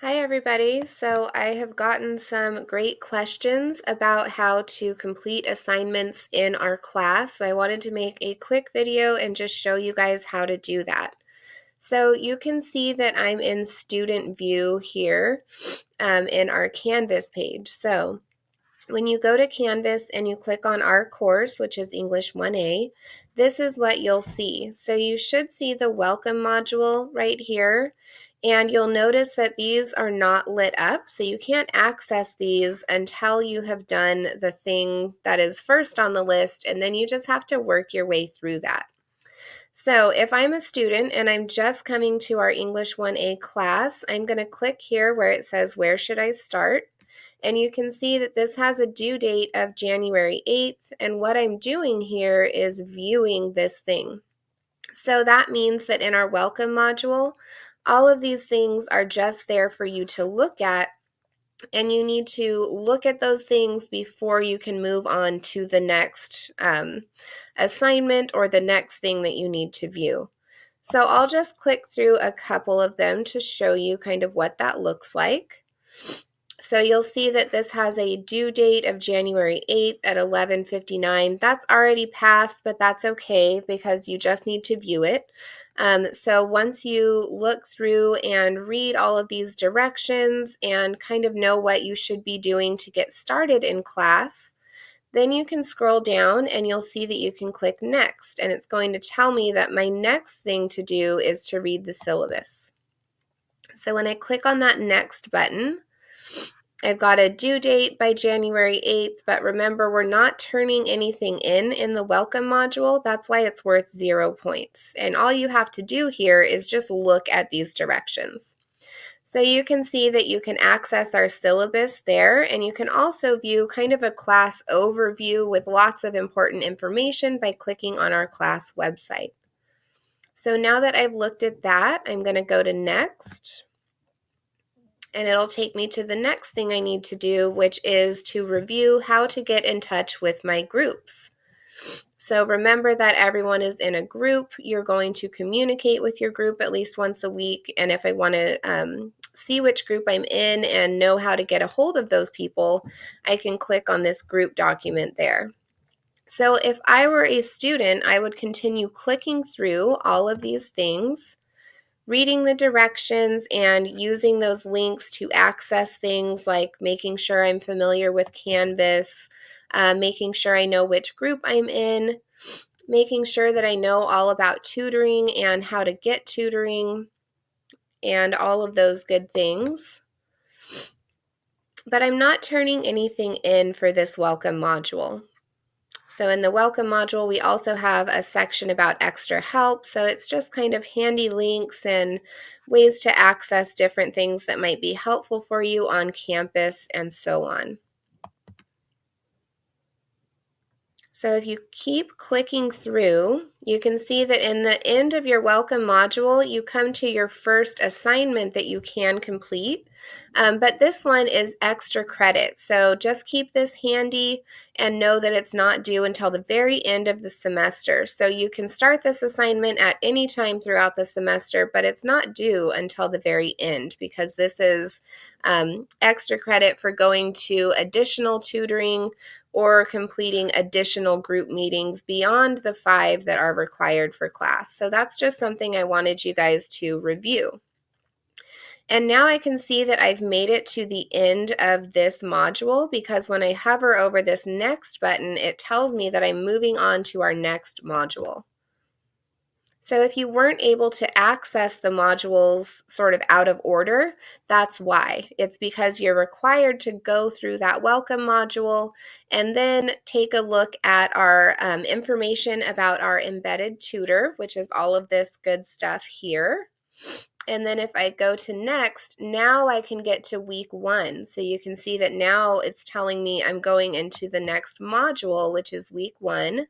Hi, everybody. So I have gotten some great questions about how to complete assignments in our class. So I wanted to make a quick video and just show you guys how to do that. So you can see that I'm in student view here in our Canvas page. So when you go to Canvas and you click on our course, which is English 1A, this is what you'll see. So you should see the welcome module right here, and you'll notice that these are not lit up, so you can't access these until you have done the thing that is first on the list, and then you just have to work your way through that. So if I'm a student and I'm just coming to our English 1A class, I'm going to click here where it says, where should I start? And you can see that this has a due date of January 8th, and what I'm doing here is viewing this thing. So that means that in our welcome module, all of these things are just there for you to look at, and you need to look at those things before you can move on to the next assignment or the next thing that you need to view. So I'll just click through a couple of them to show you kind of what that looks like. So you'll see that this has a due date of January 8th at 11:59. That's already passed, but that's okay because you just need to view it. So once you look through and read all of these directions and kind of know what you should be doing to get started in class, then you can scroll down and you'll see that you can click next, and it's going to tell me that my next thing to do is to read the syllabus. So when I click on that next button, I've got a due date by January 8th, but remember, we're not turning anything in the welcome module. That's why it's worth 0 points. And all you have to do here is just look at these directions. So you can see that you can access our syllabus there, and you can also view kind of a class overview with lots of important information by clicking on our class website. So now that I've looked at that, I'm going to go to next. And it'll take me to the next thing I need to do, which is to review how to get in touch with my groups. So remember that everyone is in a group. You're going to communicate with your group at least once a week. And if I want to see which group I'm in and know how to get a hold of those people, I can click on this group document there. So if I were a student, I would continue clicking through all of these things, reading the directions and using those links to access things like making sure I'm familiar with Canvas, making sure I know which group I'm in, making sure that I know all about tutoring and how to get tutoring, and all of those good things. But I'm not turning anything in for this welcome module. So in the welcome module, we also have a section about extra help. So it's just kind of handy links and ways to access different things that might be helpful for you on campus and so on. So if you keep clicking through, you can see that in the end of your welcome module, you come to your first assignment that you can complete. But this one is extra credit. So just keep this handy and know that it's not due until the very end of the semester. So you can start this assignment at any time throughout the semester, but it's not due until the very end because this is extra credit for going to additional tutoring or completing additional group meetings beyond the 5 that are required for class. So that's just something I wanted you guys to review. And now I can see that I've made it to the end of this module because when I hover over this next button, it tells me that I'm moving on to our next module. So if you weren't able to access the modules sort of out of order, that's why. It's because you're required to go through that welcome module and then take a look at our information about our embedded tutor, which is all of this good stuff here. And then if I go to next, now I can get to week 1. So you can see that now it's telling me I'm going into the next module, which is week 1.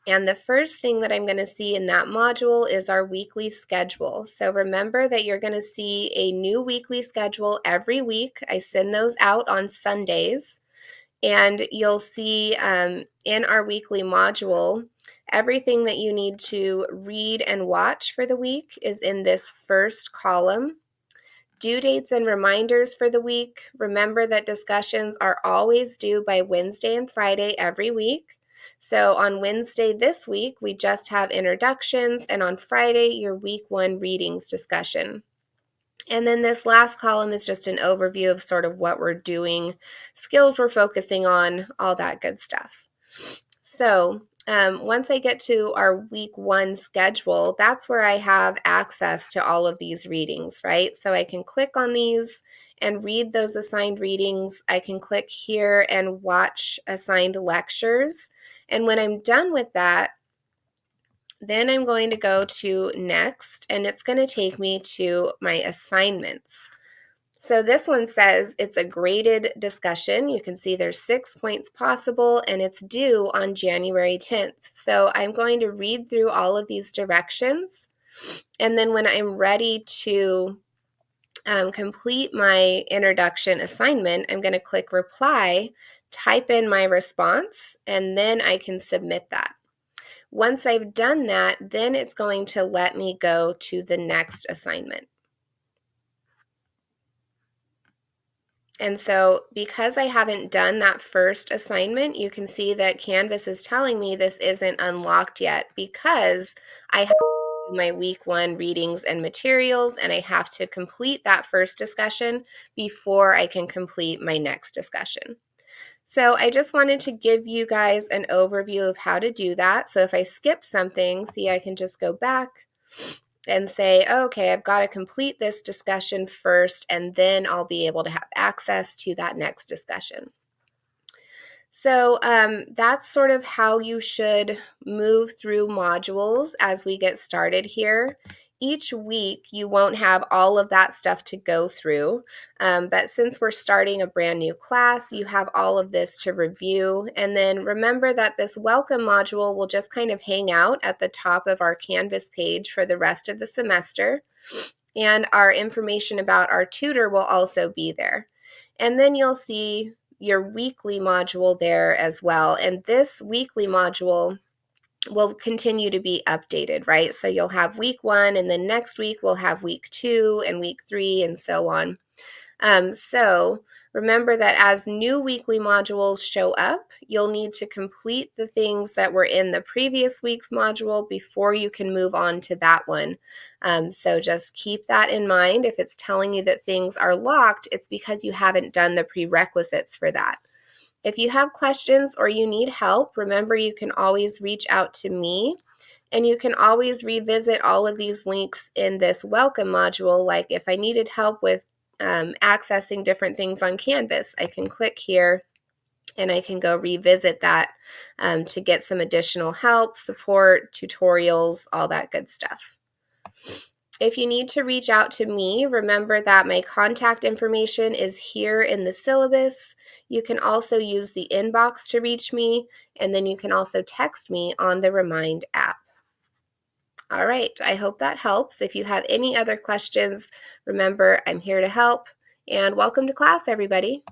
And the first thing that I'm going to see in that module is our weekly schedule. So remember that you're going to see a new weekly schedule every week. I send those out on Sundays. And you'll see in our weekly module, everything that you need to read and watch for the week is in this first column. Due dates and reminders for the week. Remember that discussions are always due by Wednesday and Friday every week. So on Wednesday this week, we just have introductions, and on Friday, your week 1 readings discussion. And then this last column is just an overview of sort of what we're doing, skills we're focusing on, all that good stuff. So once I get to our week 1 schedule, that's where I have access to all of these readings, right? So I can click on these and read those assigned readings. I can click here and watch assigned lectures. And when I'm done with that, then I'm going to go to next, and it's going to take me to my assignments. So this one says it's a graded discussion. You can see there's 6 points possible, and it's due on January 10th. So I'm going to read through all of these directions, and then when I'm ready to complete my introduction assignment, I'm going to click reply, type in my response, and then I can submit that. Once I've done that, then it's going to let me go to the next assignment. And so because I haven't done that first assignment, you can see that Canvas is telling me this isn't unlocked yet because I have to do my week 1 readings and materials, and I have to complete that first discussion before I can complete my next discussion. So I just wanted to give you guys an overview of how to do that. So if I skip something, see, I can just go back and say, okay, I've got to complete this discussion first, and then I'll be able to have access to that next discussion. So that's sort of how you should move through modules as we get started here. Each week, you won't have all of that stuff to go through, but since we're starting a brand new class, you have all of this to review. And then remember that this welcome module will just kind of hang out at the top of our Canvas page for the rest of the semester. And our information about our tutor will also be there. And then you'll see your weekly module there as well. And this weekly module will continue to be updated, right? So you'll have week 1, and then next week we'll have week 2 and week 3 and so on. So remember that as new weekly modules show up, you'll need to complete the things that were in the previous week's module before you can move on to that one. So just keep that in mind. If it's telling you that things are locked, it's because you haven't done the prerequisites for that. If you have questions or you need help, remember you can always reach out to me, and you can always revisit all of these links in this welcome module. Like if I needed help with accessing different things on Canvas, I can click here and I can go revisit that to get some additional help, support, tutorials, all that good stuff. If you need to reach out to me, remember that my contact information is here in the syllabus. You can also use the inbox to reach me, and then you can also text me on the Remind app. All right, I hope that helps. If you have any other questions, remember I'm here to help, and welcome to class, everybody.